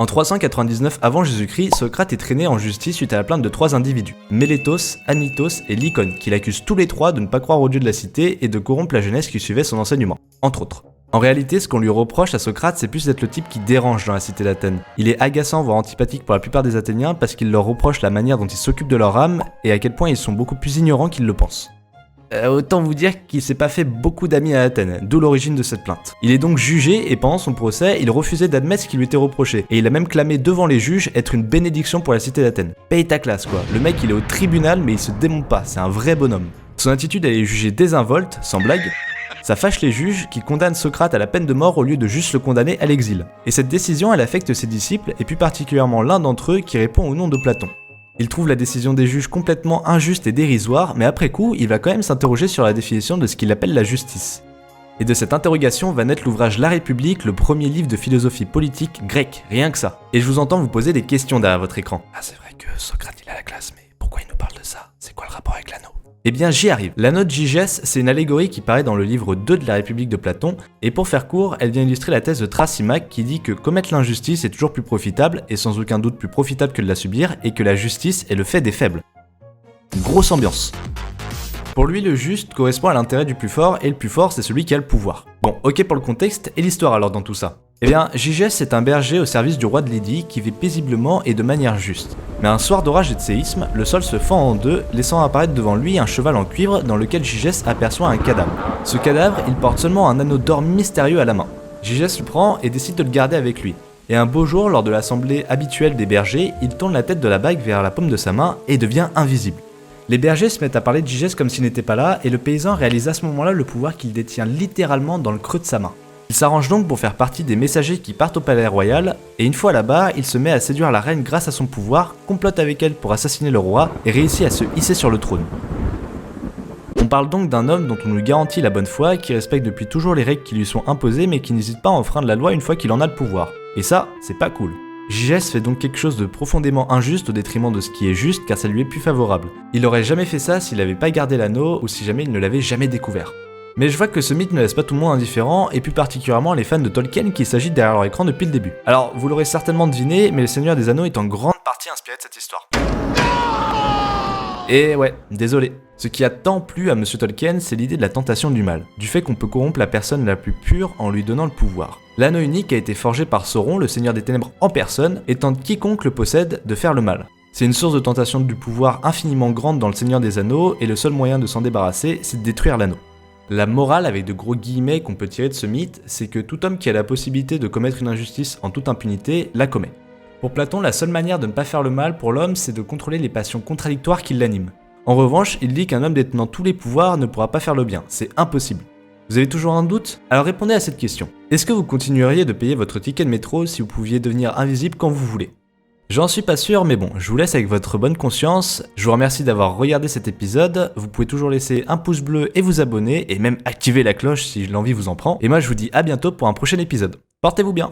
En 399 avant Jésus-Christ, Socrate est traîné en justice suite à la plainte de 3 individus, Mélétos, Anytos et Lycon, qui l'accusent tous les 3 de ne pas croire au dieu de la cité et de corrompre la jeunesse qui suivait son enseignement, entre autres. En réalité, ce qu'on lui reproche à Socrate, c'est plus d'être le type qui dérange dans la cité d'Athènes. Il est agaçant, voire antipathique pour la plupart des Athéniens parce qu'il leur reproche la manière dont ils s'occupent de leur âme et à quel point ils sont beaucoup plus ignorants qu'ils le pensent. Autant vous dire qu'il s'est pas fait beaucoup d'amis à Athènes, d'où l'origine de cette plainte. Il est donc jugé et pendant son procès, il refusait d'admettre ce qui lui était reproché, et il a même clamé devant les juges être une bénédiction pour la cité d'Athènes. Paye ta classe quoi, le mec il est au tribunal mais il se démonte pas, c'est un vrai bonhomme. Son attitude elle est jugée désinvolte, sans blague, ça fâche les juges qui condamnent Socrate à la peine de mort au lieu de juste le condamner à l'exil. Et cette décision elle affecte ses disciples et plus particulièrement l'un d'entre eux qui répond au nom de Platon. Il trouve la décision des juges complètement injuste et dérisoire, mais après coup, il va quand même s'interroger sur la définition de ce qu'il appelle la justice. Et de cette interrogation va naître l'ouvrage La République, le premier livre de philosophie politique grecque, rien que ça. Et je vous entends vous poser des questions derrière votre écran. Ah c'est vrai que Socrate il a la classe, mais pourquoi il nous parle de ça? C'est quoi le rapport avec l'anneau? Eh bien j'y arrive. L'anneau de Gygès, c'est une allégorie qui paraît dans le livre 2 de la République de Platon, et pour faire court, elle vient illustrer la thèse de Thrasymachie qui dit que commettre l'injustice est toujours plus profitable, et sans aucun doute plus profitable que de la subir, et que la justice est le fait des faibles. Grosse ambiance. Pour lui, le juste correspond à l'intérêt du plus fort, et le plus fort c'est celui qui a le pouvoir. Bon, ok pour le contexte, et l'histoire alors dans tout ça. Eh bien, Gygès est un berger au service du roi de Lydie qui vit paisiblement et de manière juste. Mais un soir d'orage et de séisme, le sol se fend en deux, laissant apparaître devant lui un cheval en cuivre dans lequel Gygès aperçoit un cadavre. Ce cadavre, il porte seulement un anneau d'or mystérieux à la main. Gygès le prend et décide de le garder avec lui. Et un beau jour, lors de l'assemblée habituelle des bergers, il tourne la tête de la bague vers la paume de sa main et devient invisible. Les bergers se mettent à parler de Gygès comme s'il n'était pas là, et le paysan réalise à ce moment-là le pouvoir qu'il détient littéralement dans le creux de sa main. Il s'arrange donc pour faire partie des messagers qui partent au palais royal, et une fois là-bas, il se met à séduire la reine grâce à son pouvoir, complote avec elle pour assassiner le roi, et réussit à se hisser sur le trône. On parle donc d'un homme dont on nous garantit la bonne foi, qui respecte depuis toujours les règles qui lui sont imposées, mais qui n'hésite pas à enfreindre la loi une fois qu'il en a le pouvoir. Et ça, c'est pas cool. Gygès fait donc quelque chose de profondément injuste au détriment de ce qui est juste, car ça lui est plus favorable. Il aurait jamais fait ça s'il n'avait pas gardé l'anneau, ou si jamais il ne l'avait jamais découvert. Mais je vois que ce mythe ne laisse pas tout le monde indifférent, et plus particulièrement les fans de Tolkien qui s'agitent derrière leur écran depuis le début. Alors, vous l'aurez certainement deviné, mais le Seigneur des Anneaux est en grande partie inspiré de cette histoire. Et ouais, désolé. Ce qui a tant plu à Monsieur Tolkien, c'est l'idée de la tentation du mal, du fait qu'on peut corrompre la personne la plus pure en lui donnant le pouvoir. L'anneau unique a été forgé par Sauron, le Seigneur des Ténèbres en personne, et tente quiconque le possède de faire le mal. C'est une source de tentation du pouvoir infiniment grande dans le Seigneur des Anneaux, et le seul moyen de s'en débarrasser, c'est de détruire l'anneau. La morale avec de gros guillemets qu'on peut tirer de ce mythe, c'est que tout homme qui a la possibilité de commettre une injustice en toute impunité, la commet. Pour Platon, la seule manière de ne pas faire le mal pour l'homme, c'est de contrôler les passions contradictoires qui l'animent. En revanche, il dit qu'un homme détenant tous les pouvoirs ne pourra pas faire le bien, c'est impossible. Vous avez toujours un doute? Alors répondez à cette question. Est-ce que vous continueriez de payer votre ticket de métro si vous pouviez devenir invisible quand vous voulez? J'en suis pas sûr, mais bon, je vous laisse avec votre bonne conscience. Je vous remercie d'avoir regardé cet épisode. Vous pouvez toujours laisser un pouce bleu et vous abonner, et même activer la cloche si l'envie vous en prend. Et moi je vous dis à bientôt pour un prochain épisode. Portez-vous bien!